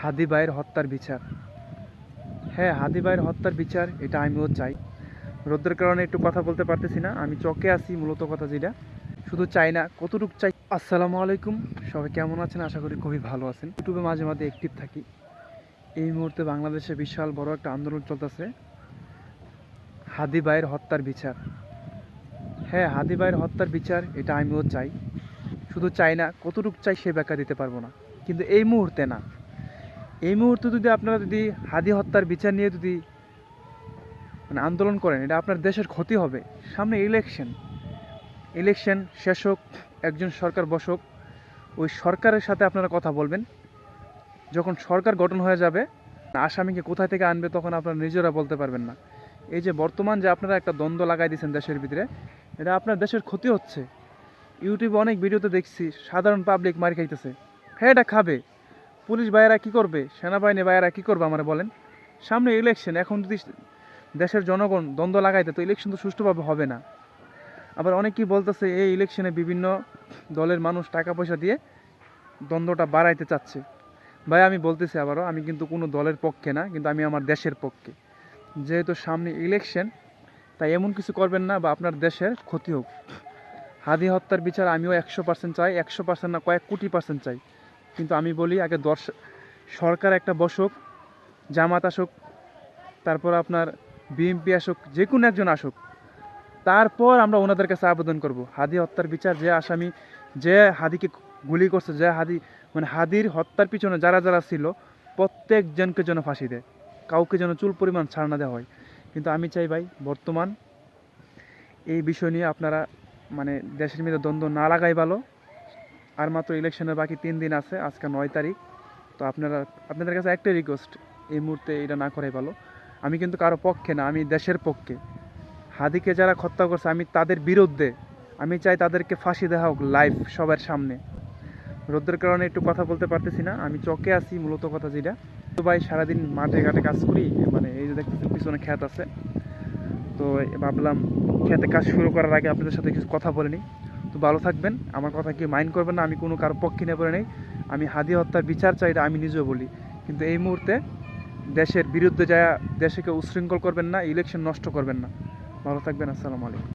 হাদি ভাইয়ের হত্যার বিচার। হ্যাঁ, হাদি ভাইয়ের হত্যার বিচার এটা আমিও চাই। রোদ্রের কারণে একটু কথা বলতে পারতেছি না, আমি চকে আছি মূলত কথা যেটা। শুধু চাই না, কতটুকু চাই। আসসালামু আলাইকুম, সবাই কেমন আছেন? আশা করি খুবই ভালো আছেন। ইউটিউবে মাঝে মাঝে অ্যাক্টিভ থাকি। এই মুহূর্তে বাংলাদেশে বিশাল বড় একটা আন্দোলন চলতেছে, হাদি ভাইয়ের হত্যার বিচার। হ্যাঁ, হাদি ভাইয়ের হত্যার বিচার এটা আমিও চাই। শুধু চাই না, কতটুকু চাই সে ব্যাখ্যা দিতে পারবো না, কিন্তু এই মুহূর্তে না। এই মুহূর্তে যদি আপনারা হাদি হত্যার বিচার নিয়ে আন্দোলন করেন, এটা আপনার দেশের ক্ষতি হবে। সামনে ইলেকশন শেষ হোক, একজন সরকার বসুক, ওই সরকারের সাথে আপনারা কথা বলবেন। যখন সরকার গঠন হয়ে যাবে, আসামিকে কোথায় থেকে আনবে তখন আপনারা নিজেরা বলতে পারবেন না। এই যে বর্তমান যে আপনারা একটা দ্বন্দ্ব লাগাই দিয়েছেন দেশের ভিতরে, এটা আপনার দেশের ক্ষতি হচ্ছে। ইউটিউবে অনেক ভিডিওতে দেখছি সাধারণ পাবলিক মার খাইতেছে। হ্যাঁ, এটা খাবে। পুলিশ ভাইয়েরা কী করবে, সেনাবাহিনী ভাইয়েরা কী করবে আমার বলেন? সামনে ইলেকশন, এখন যদি দেশের জনগণ দ্বন্দ্ব লাগাইতে, তো ইলেকশন তো সুষ্ঠুভাবে হবে না। আবার অনেকেই বলতেছে এই ইলেকশনে বিভিন্ন দলের মানুষ টাকা পয়সা দিয়ে দ্বন্দ্বটা বাড়াইতে চাচ্ছে। ভাই, আমি বলতেছি আবারও, আমি কিন্তু কোনো দলের পক্ষে না, কিন্তু আমি আমার দেশের পক্ষে। যেহেতু সামনে ইলেকশন, তাই এমন কিছু করবেন না বা আপনার দেশের ক্ষতি হোক। হাদি হত্যার বিচার আমিও 100% চাই, 100% না, কয়েক কোটি % চাই। কিন্তু আমি বলি, আগে সরকার একটা বসুক, জামাত আসুক, তারপর আপনার বিএনপি আসুক, যে কোনো একজন আসুক, তারপর আমরা ওনাদের কাছে আবেদন করব হাদি হত্যার বিচার। যে আসামি, যে হাদিকে গুলি করছে, যে হাদির হত্যার পিছনে যারা যারা ছিল, প্রত্যেকজনকে যেন ফাঁসি দেয়, কাউকে যেন চুল পরিমাণ ছাড় না দেওয়া হয়। কিন্তু আমি চাই ভাই, বর্তমান এই বিষয় নিয়ে আপনারা দেশের মধ্যে দ্বন্দ্ব না লাগাই ভালো। আর মাত্র ইলেকশনের বাকি 3 দিন আছে, আজকে 9 তারিখ। তো আপনাদের কাছে একটাই রিকোয়েস্ট, এই মুহূর্তে এটা না করাই ভালো। আমি কিন্তু কারো পক্ষে না, আমি দেশের পক্ষে। হাদিকে যারা হত্যা করছে, আমি তাদের বিরুদ্ধে। আমি চাই তাদেরকে ফাঁসি দেওয়া হোক লাইভ, সবার সামনে। রোদ্রের কারণে একটু কথা বলতে পারতেছি না, আমি চকে আছি মূলত কথা যেটা। তো ভাই, সারাদিন মাঠে ঘাটে কাজ করি, এই যে দেখতেছেন পিছনে ক্ষেত আছে, তো ভাবলাম ক্ষেতে কাজ শুরু করার আগে আপনাদের সাথে কিছু কথা বলে নিই। তো ভালো থাকবেন, আমার কথা কি মাইন্ড করবেন না। আমি কোনো কারো পক্ষে নিয়ে বলে নেই, আমি হাদি হত্যার বিচার চাই, এটা আমি নিজেও বলি। কিন্তু এই মুহূর্তে দেশের বিরুদ্ধে যায় দেশকে উশৃঙ্খল করবেন না, ইলেকশন নষ্ট করবেন না। ভালো থাকবেন, আসসালামু আলাইকুম।